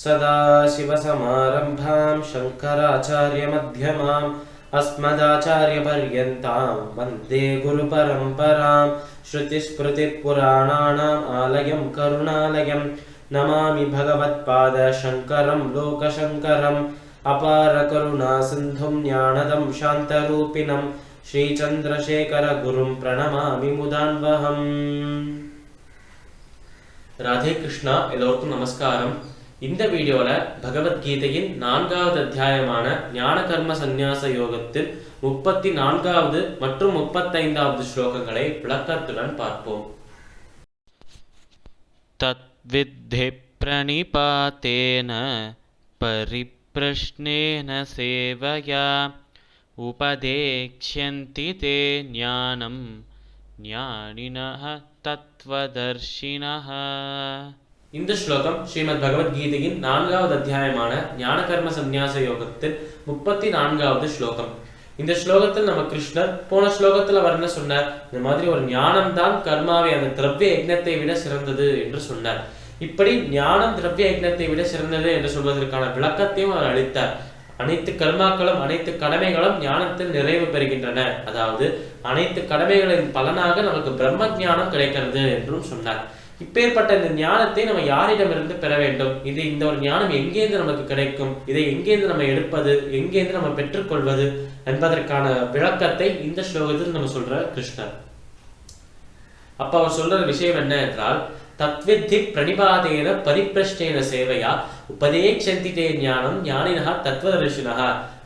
सदाशिवसमारम्भां शङ्कराचार्यमध्यमाम् अस्मदाचार्यपर्यन्तां वन्दे गुरुपरम्परां श्रुतिस्मृतिपुराणानाम् आलयं करुणालयं नमामि भगवत्पादशङ्करं लोकशङ्करम् अपारकरुणासिन्धुं ज्ञानदं शान्तरूपिणं श्रीचन्द्रशेखरगुरुं प्रणमामि मुदान्वहम्. ராதே கிருஷ்ணா. எல்லோருக்கும் நமஸ்காரம். இந்த வீடியோல பகவத்கீதையின் 4வது அத்தியாயமான ஞான கர்ம சந்நியாச யோகத்தில் 34வது மற்றும் 35வது ஸ்லோகங்களை விளக்கத்துடன் பார்ப்போம். தத்வித்தி பிரணிபாதேன பரிப்ரஷ்னேன சேவயா உபதேக்ஷ்யந்தி தே ஞானம் ஞானினஹ தத்வதர்ஷினஹ. இந்த ஸ்லோகம் ஸ்ரீமத் பகவத்கீதையின் 4வது அத்தியாயமான ஞான கர்ம சந்நியாச யோகத்தில் 34வது ஸ்லோகம். இந்த ஸ்லோகத்தில் நம்ம கிருஷ்ணர் போன ஸ்லோகத்தில் அவர் என்ன சொன்னார்? இந்த மாதிரி ஒரு ஞானம் தான் கர்மாவை அந்த திரவிய யஜ்ஞத்தை விட சிறந்தது என்று சொன்னார். இப்படி ஞானம் திரவிய யஜ்ஞத்தை விட சிறந்தது என்று சொல்வதற்கான விளக்கத்தையும் அவர் அளித்தார். அனைத்து கர்மாக்களும் அனைத்து கடமைகளும் ஞானத்தில் நிறைவு பெறுகின்றன, அதாவது அனைத்து கடமைகளின் பலனாக நமக்கு பிரம்ம ஞானம் கிடைக்கிறது என்றும் சொன்னார். இப்பேற்பட்ட இந்த ஞானத்தை நம்ம யாரிடமிருந்து பெற வேண்டும்? இந்த ஒரு ஞானம் எங்கேருந்து நமக்கு கிடைக்கும்? இதை எங்கேருந்து நம்ம எடுப்பது, எங்கேருந்து நம்ம பெற்றுக்கொள்வது என்பதற்கான விளக்கத்தை இந்த ஸ்லோகத்தில் நம்ம சொல்ற கிருஷ்ணர். அப்ப அவர் சொல்ற விஷயம் என்ன என்றால், தத்வித்தி பிரணிபாதேன பரிப்ரஷ்டேன சேவையா உபதேக்ஷந்தி தே ஞானம் ஞானினஹ தத்வதர்ஷினஹ.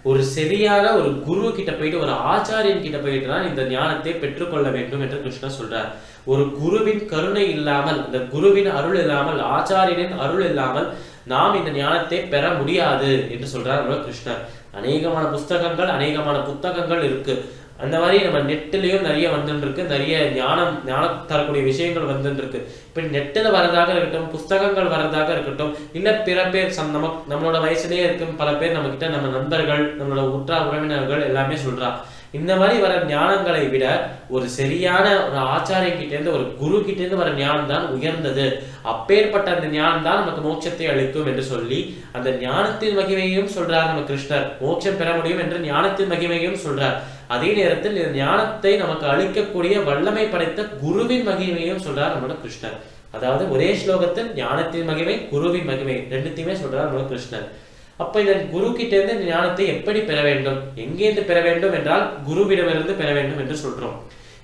ஒரு சரியான ஒரு குரு கிட்ட போயிட்டு, ஒரு ஆச்சாரியன் கிட்ட போயிட்டு தான் இந்த ஞானத்தை பெற்றுக்கொள்ள வேண்டும் என்று கிருஷ்ணர் சொல்றார். ஒரு குருவின் கருணை இல்லாமல், இந்த குருவின் அருள் இல்லாமல், ஆச்சாரியனின் அருள் இல்லாமல் நாம் இந்த ஞானத்தை பெற முடியாது என்று சொல்றார் கிருஷ்ணர். அநேகமான புத்தகங்கள் இருக்கு. அந்த மாதிரி நம்ம நெட்டிலையும் நிறைய வந்துட்டு இருக்கு, நிறைய ஞானம் தரக்கூடிய விஷயங்கள் வந்துட்டு இருக்கு. இப்ப நெட்டில் வரதாக இருக்கட்டும், புஸ்தகங்கள் வரதாக இருக்கட்டும், இல்ல பிற பேர் நம்மளோட வயசுலயே இருக்கும் பல பேர் நம்ம கிட்ட, நம்ம நண்பர்கள், நம்மளோட உற்றார் உறவினர்கள் எல்லாமே சொல்றா. இந்த மாதிரி வர ஞானங்களை விட ஒரு சரியான ஒரு ஆச்சாரியன் கிட்ட இருந்து, ஒரு குரு கிட்ட இருந்து வர ஞானம் தான் உயர்ந்தது. அப்பேற்பட்ட அந்த ஞானம் தான் நமக்கு மோட்சத்தை அளிக்கும் என்று சொல்லி அந்த ஞானத்தின் மகிமையும் சொல்றார் நம்ம கிருஷ்ணர். மோட்சம் பெற முடியும் என்று ஞானத்தின் மகிமையும் சொல்றார். அதே நேரத்தில் இந்த ஞானத்தை நமக்கு அளிக்கக்கூடிய வல்லமை படைத்த குருவின் மகிமையும் சொல்றார் நம்மளோட கிருஷ்ணர். அதாவது ஒரே ஸ்லோகத்தில் ஞானத்தின் மகிமை, குருவின் மகிமை ரெண்டுத்தையுமே சொல்றார் நம்மளோட கிருஷ்ணர். அப்ப இந்த குரு கிட்ட இருந்து இந்த ஞானத்தை எப்படி பெற வேண்டும், எங்கேருந்து பெற வேண்டும் என்றால் குருவிடமிருந்து பெற வேண்டும் என்று சொல்றோம்.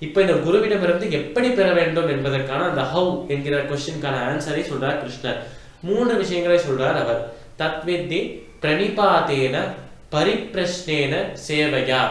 இப்ப இந்த குருவிடமிருந்து எப்படி பெற வேண்டும் என்பதற்கான அந்த ஹவு என்கிற கொஸ்டினுக்கான ஆன்சரை சொல்றார் கிருஷ்ணர். 3 விஷயங்களை சொல்றார் அவர். தத்வித்தி பிரணிபாதேன பரிப்ரஷ்னேன சேவையா.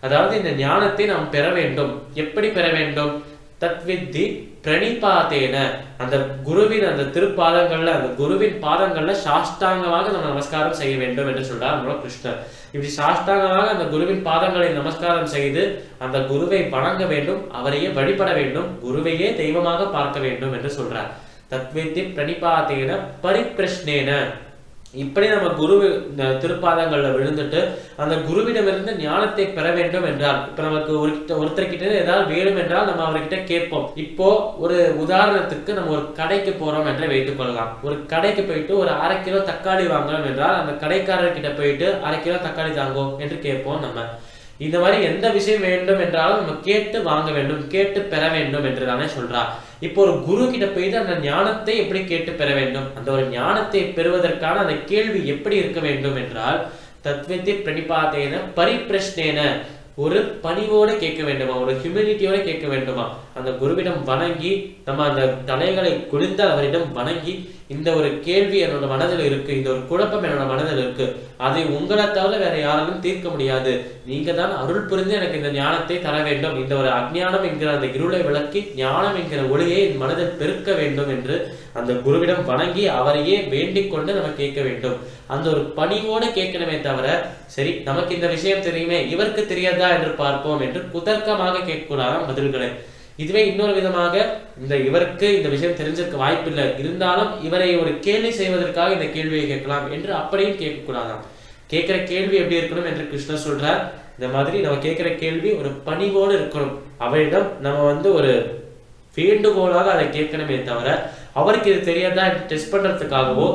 அதாவது இந்த ஞானத்தை நாம் பெற வேண்டும். எப்படி பெற வேண்டும்? தத்வித்தி பிரணிபாதேன, அந்த குருவின் அந்த திருப்பாதங்கள்ல, அந்த குருவின் பாதங்கள்ல சாஷ்டாங்கமாக நம்ம நமஸ்காரம் செய்ய வேண்டும் என்று சொல்றார் நம்மளோட கிருஷ்ணர். இப்படி சாஷ்டாங்கமாக அந்த குருவின் பாதங்களை நமஸ்காரம் செய்து அந்த குருவை வணங்க வேண்டும், அவரையே வழிபட வேண்டும், குருவையே தெய்வமாக பார்க்க வேண்டும் என்று சொல்றார். தத்வித்தி பிரணிபாதேன பரிப்ரஷ்னேன. இப்படி நம்ம குரு திருப்பாதங்கள்ல விழுந்துட்டு அந்த குருவிடமிருந்து ஞானத்தை பெற வேண்டும் என்றால், இப்ப நமக்கு ஒருத்தர்கிட்ட ஏதாவது வேணும் என்றால் நம்ம அவர்கிட்ட கேட்போம். இப்போ ஒரு உதாரணத்துக்கு நம்ம ஒரு கடைக்கு போறோம் என்று வைத்துக் கொள்ளலாம். ஒரு கடைக்கு போயிட்டு ஒரு 1/2 கிலோ தக்காளி வாங்கணும் என்றால் அந்த கடைக்காரர்கிட்ட போயிட்டு 1/2 கிலோ தக்காளி தாங்கோ என்று கேட்போம். நம்ம இந்த மாதிரி எந்த விஷயம் வேண்டும் என்றாலும் நம்ம கேட்டு வாங்க வேண்டும், கேட்டு பெற வேண்டும் என்று தானே சொல்றா. இப்போ ஒரு குரு கிட்ட போயிட்டு அந்த ஞானத்தை எப்படி கேட்டு பெற வேண்டும், அந்த ஒரு ஞானத்தை பெறுவதற்கான அந்த கேள்வி எப்படி இருக்க வேண்டும் என்றால், தத்வித்தி பிரணிபாதேன பரிப்ரஷ்னேன, ஒரு பணிவோடு கேட்க வேண்டுமா, ஒரு ஹியூமிலிட்டியோட கேட்க வேண்டுமா. அந்த குருவிடம் வணங்கி, நம்ம அந்த தலைகளை குனிந்த அவரிடம் வணங்கி, இந்த ஒரு கேள்வி என்னோட மனதில் இருக்கு, இந்த ஒரு குழப்பம் என்னோட மனதில் இருக்கு, அதை உங்களை தவிர வேற யாராலும் தீர்க்க முடியாது, நீங்க தான் அருள் புரிந்து எனக்கு இந்த ஞானத்தை தர வேண்டும், இந்த ஒரு அஞ்ஞானம் என்கிற அந்த இருளை விளக்கி ஞானம் என்கிற ஒளியை என் மனதில் பெருக்க வேண்டும் என்று அந்த குருவிடம் வணங்கி அவரையே வேண்டிக் கொண்டு நம்ம கேட்க வேண்டும். அந்த ஒரு பணிவோடு கேட்கணுமே தவிர, சரி நமக்கு இந்த விஷயம் தெரியுமே, இவருக்கு தெரியாதா என்று பார்ப்போம் என்று குதர்க்கமாக கேட்கக்கூடாதான் பதில்களை. இதுவே இன்னொரு விதமாக, இவருக்கு இந்த விஷயம் தெரிஞ்சிருக்க வாய்ப்பில்லை, இருந்தாலும் இவரை ஒரு கேள்வி செய்வதற்காக இந்த கேள்வியை கேட்கலாம் என்று அப்படியும் கேட்கக்கூடாதாம். கேட்கிற கேள்வி எப்படி இருக்கணும் என்று கிருஷ்ணர் சொல்றார். இந்த மாதிரி நம்ம கேட்கிற கேள்வி ஒரு பணிவோடு இருக்கணும். அவரிடம் நம்ம ஒரு வேண்டுகோளாக அதை கேட்கணுமே தவிர, அவருக்கு இது தெரியாதா டெஸ்ட் பண்றதுக்காகவோ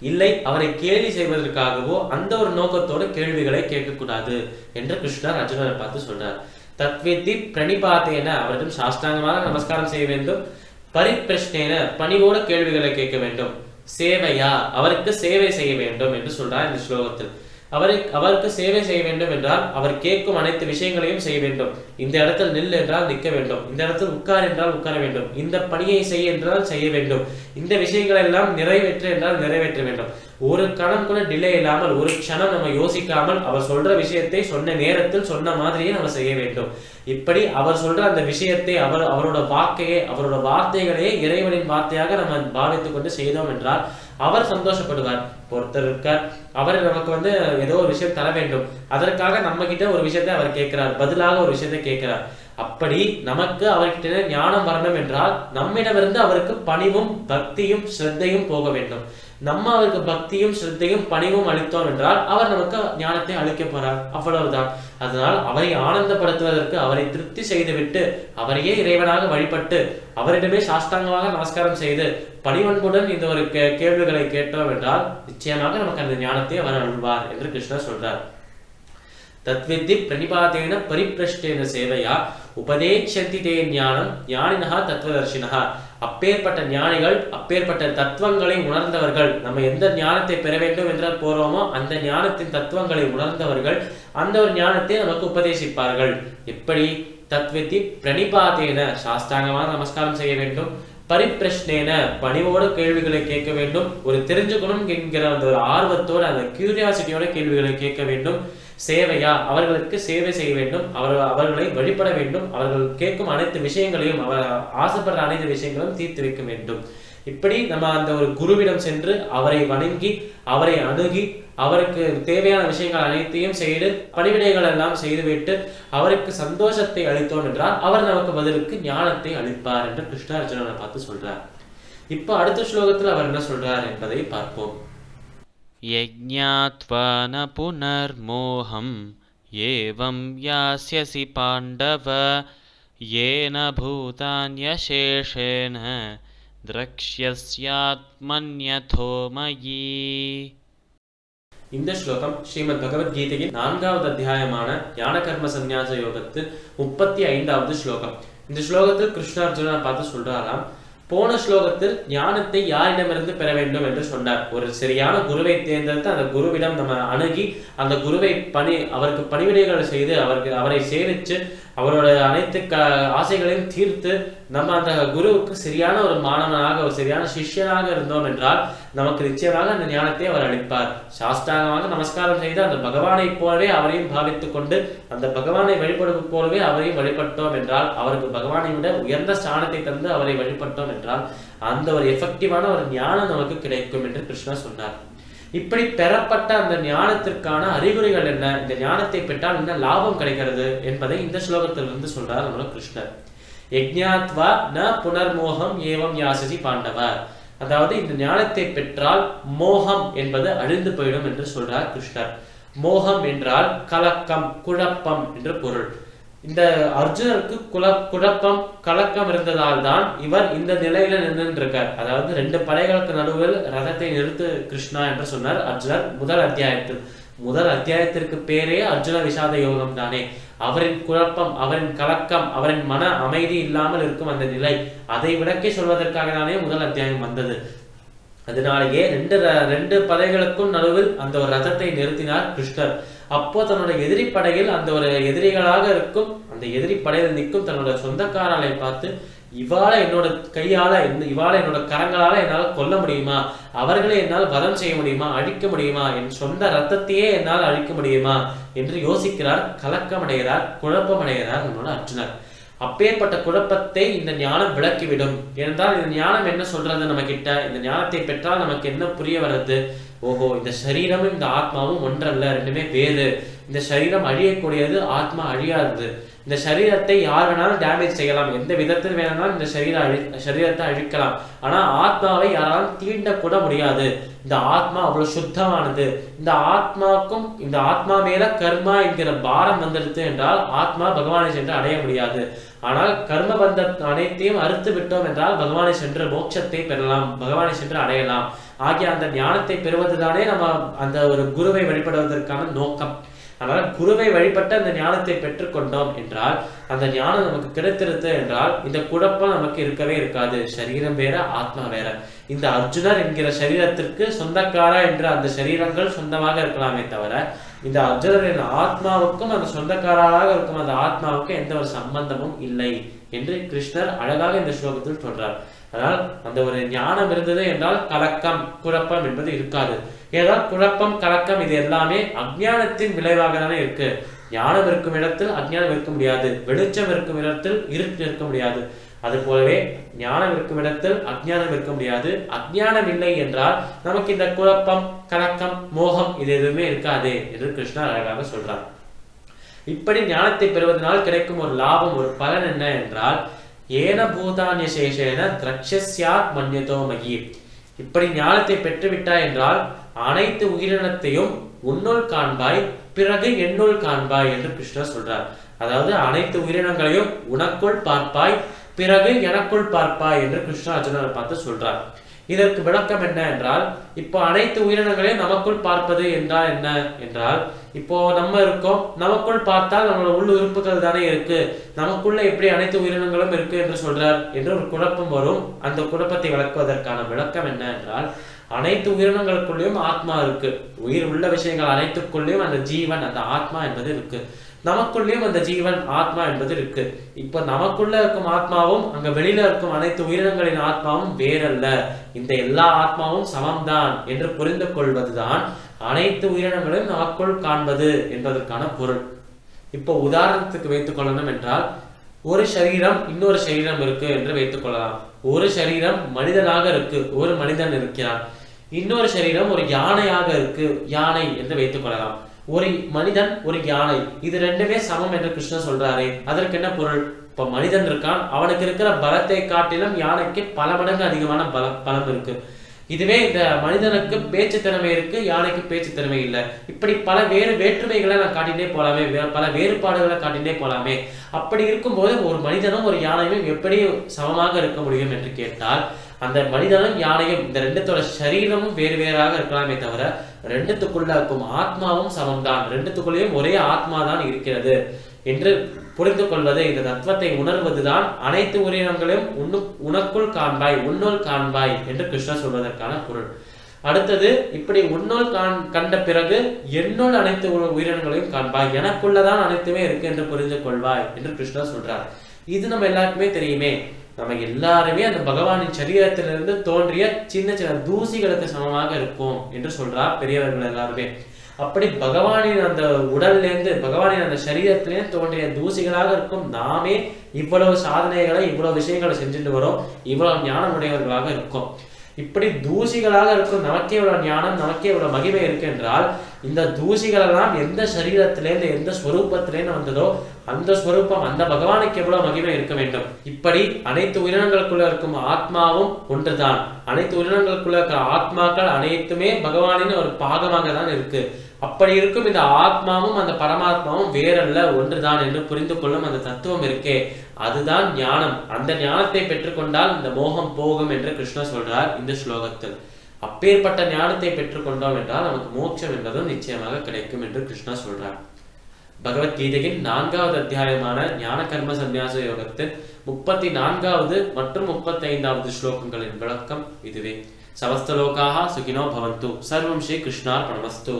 இல்லை அவரை கேலி செய்வதற்காகவோ அந்த ஒரு நோக்கத்தோட கேள்விகளை கேட்கக்கூடாது என்று கிருஷ்ணர் அர்ஜுனனை பார்த்து சொல்றார். தத்வித்தி பிரணிபாத்தேன அவரிடம் சாஷ்டாங்கமாக நமஸ்காரம் செய்ய வேண்டும். பரிப்பிரஷ்னேன பணிவோட கேள்விகளை கேட்க வேண்டும். சேவையா அவருக்கு சேவை செய்ய வேண்டும் என்று சொல்றார் இந்த ஸ்லோகத்தில். அவருக்கு சேவை செய்ய வேண்டும் என்றால் அவர் கேட்கும் அனைத்து விஷயங்களையும் செய்ய வேண்டும். இந்த இடத்தில் நில் என்றால் நிற்க வேண்டும், இந்த இடத்தில் உட்கார் என்றால் உட்கார வேண்டும், இந்த பணியை செய்ய என்றால் செய்ய வேண்டும், இந்த விஷயங்கள் எல்லாம் நிறைவேற்ற என்றால் நிறைவேற்ற வேண்டும். ஒரு கணம் கூட டிலே இல்லாமல், ஒரு க்ஷணம் நம்ம யோசிக்காமல் அவர் சொல்ற விஷயத்தை சொன்ன நேரத்தில் சொன்ன மாதிரியே நம்ம செய்ய வேண்டும். இப்படி அவர் சொல்ற அந்த விஷயத்தை அவரோட வார்த்தைகளையே இறைவனின் வார்த்தையாக நம்ம பாவித்துக் கொண்டு செய்தோம் என்றால் அவர் சந்தோஷப்படுவார். ஒருத்தர் இருக்கார், அவர் நமக்கு ஏதோ ஒரு விஷயம் தர வேண்டும், அதற்காக நம்ம கிட்ட ஒரு விஷயத்தை அவர் கேட்கிறார், பதிலாக ஒரு விஷயத்தை கேட்கிறார். அப்படி நமக்கு அவர்கிட்ட ஞானம் வரணும் என்றால் நம்மிடமிருந்து அவருக்கு பணிவும் பக்தியும் ஸ்ரத்தையும் போக வேண்டும். நம்ம அவருக்கு பக்தியும் ஸ்ரத்தையும் பணிவும் அளித்தோம் என்றால் அவர் நமக்கு ஞானத்தை அளிக்க போறார், அவ்வளவுதான். அதனால் அவரை ஆனந்தப்படுத்துவதற்கு, அவரை திருப்தி செய்துவிட்டு அவரையே இறைவனாக வழிபட்டு அவரிடமே சாஷ்டாங்கமாக நமஸ்காரம் செய்து பணிவன்புடன் இந்த ஒரு கேள்விகளை கேட்டோம் என்றால் நிச்சயமாக நமக்கு அந்த ஞானத்தை அவர் அருள்வார் என்று கிருஷ்ணர் சொல்றார். தத்வித்தி பிரணிபாதேன பரிப்பிரஷ்டேன சேவையா உபதேட்சந்தி தே ஞானம் ஞானினஹா தத்துவதர்ஷினஹா. அப்பேற்பட்ட ஞானிகள், அப்பேற்பட்ட தத்துவங்களை உணர்ந்தவர்கள், நம்ம எந்த ஞானத்தை பெற வேண்டும் என்று போறோமோ அந்த ஞானத்தின் தத்துவங்களை உணர்ந்தவர்கள் அந்த ஒரு ஞானத்தை நமக்கு உபதேசிப்பார்கள். எப்படி? தத்வித்தி பிரணிபாதேன சாஸ்தாங்கமாக நமஸ்காரம் செய்ய வேண்டும். பரிப்பிரஷ்னேன பணிவோடு கேள்விகளை கேட்க வேண்டும். ஒரு தெரிஞ்சுக்கணும் என்கிற அந்த ஒரு ஆர்வத்தோடு, அந்த கியூரியாசிட்டியோட கேள்விகளை கேட்க வேண்டும். சேவையா அவர்களுக்கு சேவை செய்ய வேண்டும், அவர்களை வழிபட வேண்டும், அவர்கள் கேட்கும் அனைத்து விஷயங்களையும், அவர் ஆசைப்படுற அனைத்து விஷயங்களும் தீர்த்து வைக்க வேண்டும். இப்படி நம்ம அந்த ஒரு குருவிடம் சென்று அவரை வணங்கி அவரை அணுகி அவருக்கு தேவையான விஷயங்கள் அனைத்தையும் செய்து பணிவிடைகள் எல்லாம் செய்துவிட்டு அவருக்கு சந்தோஷத்தை அளித்தோம் என்றால் அவர் நமக்கு பதிலுக்கு ஞானத்தை அளிப்பார் என்று கிருஷ்ண அர்ஜுனனை பார்த்து சொல்றார். இப்ப அடுத்த ஸ்லோகத்தில் அவர் என்ன சொல்றார் என்பதை பார்ப்போம். யஜ்ஞாத்வா ந புனர்மோஹம் ஏவம் யாஸ்யசி பாண்டவ ஏன பூதான்யசேஷேன த்ரக்ஷ்யஸ்யாத்மன்யதோ மயி. இந்த ஸ்லோகம் ஸ்ரீமத் பகவத்கீதையின் 4வது அத்தியாயமான ஞான கர்ம சந்நியாச யோகத்தில் 35வது ஸ்லோகம். இந்த ஸ்லோகத்தில் கிருஷ்ண அர்ஜுனனை பார்த்து சொல்றாராம், போன ஸ்லோகத்தில் ஞானத்தை யாரிடமிருந்து பெற வேண்டும் என்று சொன்னார். ஒரு சரியான குருவை தேர்ந்தெடுத்து அந்த குருவிடம் நம்ம அணுகி அந்த குருவை அவருக்கு பணிவிடைகளை செய்து அவரை சேவிச்சு அவரோட அனைத்து ஆசைகளையும் தீர்த்து நம்ம அந்த குருவுக்கு சரியான ஒரு மாணவனாக, ஒரு சரியான சிஷ்யனாக இருந்தோம் என்றால் நமக்கு நிச்சயமாக அந்த ஞானத்தை அவர் அளிப்பார். சாஷ்டாங்கமாக நமஸ்காரம் செய்து அந்த பகவானை போலவே அவரையும் பாவித்துக் கொண்டு அந்த பகவானை வழிபடுவது போலவே அவரையும் வழிபட்டோம் என்றால், அவருக்கு பகவானை விட உயர்ந்த ஸ்தானத்தை தந்து அவரை வழிபட்டோம் என்றால் அந்த ஒரு எஃபெக்டிவான ஒரு ஞானம் நமக்கு கிடைக்கும் என்று கிருஷ்ணர் சொன்னார். இப்படி பெறப்பட்ட அந்த ஞானத்திற்கான அறிகுறிகள் என்ன, இந்த ஞானத்தை பெற்றால் என்ன லாபம் கிடைக்கிறது என்பதை இந்த ஸ்லோகத்திலிருந்து சொல்றார் நம்மளோட கிருஷ்ணர். யஜ்ஞாத்வா ந புனர்மோகம் ஏவம் யாசசி பாண்டவ. அதாவது இந்த ஞானத்தை பெற்றால் மோகம் என்பது அழிந்து போயிடும் என்று சொல்றார் கிருஷ்ணர். மோகம் என்றால் கலக்கம், குழப்பம் என்று பொருள். இந்த அர்ஜுனருக்கு குழப்பம் கலக்கம் இருந்ததால் தான் இவர் இந்த நிலையில நின்று இருக்கார். அதாவது 2 படைகளுக்கு நடுவில் ரதத்தை நிறுத்து கிருஷ்ணா என்று சொன்னார் அர்ஜுனர் முதல் அத்தியாயத்திற்கு பேரே அர்ஜுன விஷாத யோகம் தானே. அவரின் குழப்பம், அவரின் கலக்கம், அவரின் மன அமைதி இல்லாமல் இருக்கும் அந்த நிலை, அதை விளக்கி சொல்வதற்காக தானே முதல் அத்தியாயம் வந்தது. அதனாலேயே 2 படைகளுக்கும் நடுவில் அந்த ஒரு ரதத்தை நிறுத்தினார் கிருஷ்ணர். அப்போ தன்னோட எதிரி படையில் அந்த ஒரு எதிரிகளாக இருக்கும் அந்த எதிரி படையில் நிற்கும் தன்னோட சொந்தக்காரனை பார்த்து, இவாளை என்னோட கையால, இவாளை என்னோட கரங்களால என்னால் கொல்ல முடியுமா, அவர்களை என்னால் வதம் செய்ய முடியுமா, அழிக்க முடியுமா, என் சொந்த ரத்தத்தையே என்னால் அழிக்க முடியுமா என்று யோசிக்கிறார், கலக்கமடைகிறார், குழப்பமடைகிறார் நம்மளோட அர்ஜுனர். அப்பேற்பட்ட குழப்பத்தை இந்த ஞானம் விளக்கிவிடும். ஏனென்றால் இந்த ஞானம் என்ன சொல்றது நம்ம கிட்ட, இந்த ஞானத்தை பெற்றால் நமக்கு என்ன புரிய வர்றது, ஓஹோ இந்த சரீரமும் இந்த ஆத்மாவும் ஒன்றல்ல, 2மே வேறு. இந்த சரீரம் அழியக்கூடியது, ஆத்மா அழியாதது. இந்த சரீரத்தை யார் வேணாலும் டேமேஜ் செய்யலாம், எந்த விதத்தில் வேணாலும் இந்த சரீரத்தை அழிக்கலாம், ஆனா ஆத்மாவை யாராலும் தீண்ட கூட முடியாது. இந்த ஆத்மா அவ்வளவு சுத்தமானது. இந்த ஆத்மாவுக்கும் இந்த ஆத்மா மேல கர்மா என்கிற பாரம் வந்துடுது என்றால் ஆத்மா பகவானை சென்று அடைய முடியாது. ஆனால் கர்ம பந்தம் அனைத்தையும் அறுத்து விட்டோம் என்றால் பகவானை சென்று மோட்சத்தை பெறலாம், பகவானை சென்று அடையலாம் ஆகிய அந்த ஞானத்தை பெறுவதுதானே நம்ம அந்த ஒரு குருவை வழிபடுவதற்கான நோக்கம். அதனால குருவை வழிபட்ட அந்த ஞானத்தை பெற்றுக்கொண்டோம் என்றால், அந்த ஞானம் நமக்கு கிடைத்திருது என்றால் இந்த குழப்பம் நமக்கு இருக்கவே இருக்காது. சரீரம் வேற, ஆத்மா வேற. இந்த அர்ஜுனர் என்கிற சரீரத்திற்கு சொந்தக்காரா என்ற அந்த சரீரங்கள் சொந்தமாக இருக்கலாமே தவிர, இந்த அர்ஜுனரின் ஆத்மாவுக்கும் அந்த சொந்தக்காராக இருக்கும் அந்த ஆத்மாவுக்கும் எந்த ஒரு சம்பந்தமும் இல்லை என்று கிருஷ்ணர் அழகாக இந்த ஸ்லோகத்தில் சொல்றார். அதனால் அந்த ஒரு ஞானம் இருந்தது என்றால் கலக்கம், குழப்பம் என்பது இருக்காது. ஏதாவது குழப்பம், கலக்கம் இது எல்லாமே அஞ்ஞானத்தின் விளைவாக தானே இருக்கு. ஞானம் இருக்கும் இடத்தில் அஞ்ஞானம் இருக்க முடியாது, வெளிச்சம் இருக்கும் இடத்தில் இருட்டு இருக்க முடியாது. அது போலவே ஞானம் இருக்கும் இடத்தில் அஞ்ஞானம் இருக்க முடியாது. அஞ்ஞானம் இல்லை என்றால் நமக்கு இந்த குழப்பம், கலக்கம், மோகம் இது எதுவுமே இருக்காது என்று கிருஷ்ணர் அழகாக சொல்றார். இப்படி ஞானத்தை பெறுவதனால் கிடைக்கும் ஒரு லாபம், ஒரு பலன் என்ன என்றால், ஏன பூதான்ய சேஷேன திரக்ஷ்யாத் மன்யதோ மயி. இப்படி ஞானத்தை பெற்றுவிட்டாய் என்றால் அனைத்து உயிரினத்தையும் உன்னுள் காண்பாய், பிறகு என்னுள் காண்பாய் என்று கிருஷ்ணர் சொல்றார். அதாவது அனைத்து உயிரினங்களையும் உனக்குள் பார்ப்பாய், பிறகு எனக்குள் பார்ப்பாய் என்று கிருஷ்ணர் அர்ஜுனரை பார்த்து சொல்றார். இதற்கு விளக்கம் என்ன என்றால், இப்போ அனைத்து உயிரினங்களையும் நமக்குள் பார்ப்பது என்றால் என்ன என்றால், இப்போ நம்ம இருக்கோம், நமக்குள் பார்த்தால் நம்மளோட உள் உறுப்புகள் தானே இருக்கு, நமக்குள்ள எப்படி அனைத்து உயிரினங்களும் இருக்கு என்று சொல்றார் என்று ஒரு குழப்பம் வரும். அந்த குழப்பத்தை விளக்குவதற்கான விளக்கம் என்ன என்றால், அனைத்து உயிரினங்களுக்குள்ளேயும் ஆத்மா இருக்கு. உயிர் உள்ள விஷயங்கள் அனைத்துக்குள்ளேயும் அந்த ஜீவன், அந்த ஆத்மா என்பது இருக்கு. நமக்குள்ளேயும் அந்த ஜீவன், ஆத்மா என்பது இருக்கு. இப்ப நமக்குள்ள இருக்கும் ஆத்மாவும் அங்க வெளியில இருக்கும் அனைத்து உயிரினங்களின் ஆத்மாவும் வேறல்ல. இந்த எல்லா ஆத்மாவும் சமம்தான் என்று புரிந்து கொள்வதுதான் அனைத்து உயிரினங்களையும் நமக்குள் காண்பது என்பதற்கான பொருள். இப்போ உதாரணத்துக்கு வைத்துக் கொள்ளணும் என்றால், ஒரு சரீரம் இன்னொரு சரீரம் இருக்கு என்று வைத்துக் கொள்ளலாம். ஒரு சரீரம் மனிதனாக இருக்கு, ஒரு மனிதன் இருக்கிறான். இன்னொரு சரீரம் ஒரு யானையாக இருக்கு, யானை என்று வைத்துக் கொள்ளலாம். ஒரு மனிதன், ஒரு யானை, இது ரெண்டுமே சமம் என்று கிருஷ்ணர் சொல்றாரு. அதற்கு என்ன பொருள்? இப்ப மனிதன் இருக்கான், அவனுக்கு இருக்கிற பலத்தை காட்டிலும் யானைக்கு பல மடங்கு அதிகமான பலம் இருக்கு. இதுவே இந்த மனிதனுக்கு பேச்சு திறமை இருக்கு, யானைக்கு பேச்சு திறமை இல்லை. இப்படி பல வேற்றுமைகளை நான் காட்டினே போலாமே, பல வேறுபாடுகளை காட்டினே போலாமே. அப்படி இருக்கும்போது ஒரு மனிதனும் ஒரு யானையும் எப்படி சமமாக இருக்க முடியும் என்று கேட்டால், அந்த மனிதனும் யானையும் இந்த ரெண்டுத்தோட சரீரமும் வேறு வேறாக இருக்கலாமே தவிர ரெண்டுத்துக்குள்ள இருக்கும் ஆத்மாவும் சமம்தான். ரெண்டுத்துக்குள்ளேயும் ஒரே ஆத்மா தான் இருக்கிறது என்று புரிந்து கொள்வது, இந்த தத்துவத்தை உணர்வதுதான் அனைத்து உயிரினங்களையும் உனக்குள் காண்பாய், உன்னுள் காண்பாய் என்று கிருஷ்ணர் சொல்வதற்கான பொருள். அடுத்தது, இப்படி உன்னுள் கண்ட பிறகு என்னுள் அனைத்து உயிரினங்களையும் காண்பாய், எனக்குள்ளதான் அனைத்துமே இருக்கு என்று புரிந்து கொள்வாய் என்று கிருஷ்ணர் சொல்றார். இது நம்ம எல்லாருக்குமே தெரியுமே. நம்ம எல்லாருமே அந்த பகவானின் சரீரத்திலிருந்து தோன்றிய சின்ன சின்ன தூசிகளுக்கு சமமாக இருக்கும் என்று சொல்றார் பெரியவர்கள் எல்லாருமே. அப்படி பகவானின் அந்த உடல்லேருந்து, பகவானின் அந்த சரீரத்திலேருந்து தோன்றிய தூசிகளாக இருக்கும் நாமே இவ்வளவு சாதனைகளை, இவ்வளவு விஷயங்களை செஞ்சுட்டு வரோம், இவ்வளவு ஞானம் உடையவர்களாக இருக்கும். இப்படி தூசிகளாக இருக்கும் நமக்கே இவ்வளவு ஞானம், நமக்கே இவ்வளவு மகிமை இருக்கு என்றால், இந்த தூசிகள் எல்லாம் எந்த சரீரத்திலேருந்து, எந்த ஸ்வரூபத்திலேருந்து வந்ததோ அந்த ஸ்வரூபம், அந்த பகவானுக்கு எவ்வளவு மகிமை இருக்க வேண்டும். இப்படி அனைத்து உயிரினங்களுக்குள்ள இருக்கும் ஆத்மாவும் ஒன்றுதான். அனைத்து உயிரினங்களுக்குள்ள இருக்கிற ஆத்மாக்கள் அனைத்துமே பகவானின் ஒரு பாகமாக தான் இருக்கு. அப்படி இருக்கும் இந்த ஆத்மாவும் அந்த பரமாத்மாவும் வேறல்ல, ஒன்றுதான் என்று புரிந்து கொள்ளும் அந்த தத்துவம் இருக்கே, அதுதான் ஞானம். அந்த ஞானத்தை பெற்றுக்கொண்டால் இந்த மோகம் போகும் என்று கிருஷ்ணர் சொல்றார் இந்த ஸ்லோகத்தில். அப்பேற்பட்ட ஞானத்தை பெற்றுக்கொண்டோம் என்றால் நமக்கு மோட்சம் என்பதும் நிச்சயமாக கிடைக்கும் என்று கிருஷ்ணர் சொல்றார். பகவத்கீதையின் 4வது அத்தியாயமான ஞான கர்ம சந்நியாச யோகத்தின் 34வது மற்றும் 35வது ஸ்லோகங்களின் விளக்கம் இதுவே. சமஸ்த லோகாஹ சுகினோ பவந்து. சர்வம் ஸ்ரீ கிருஷ்ணார்ப்பணமஸ்து.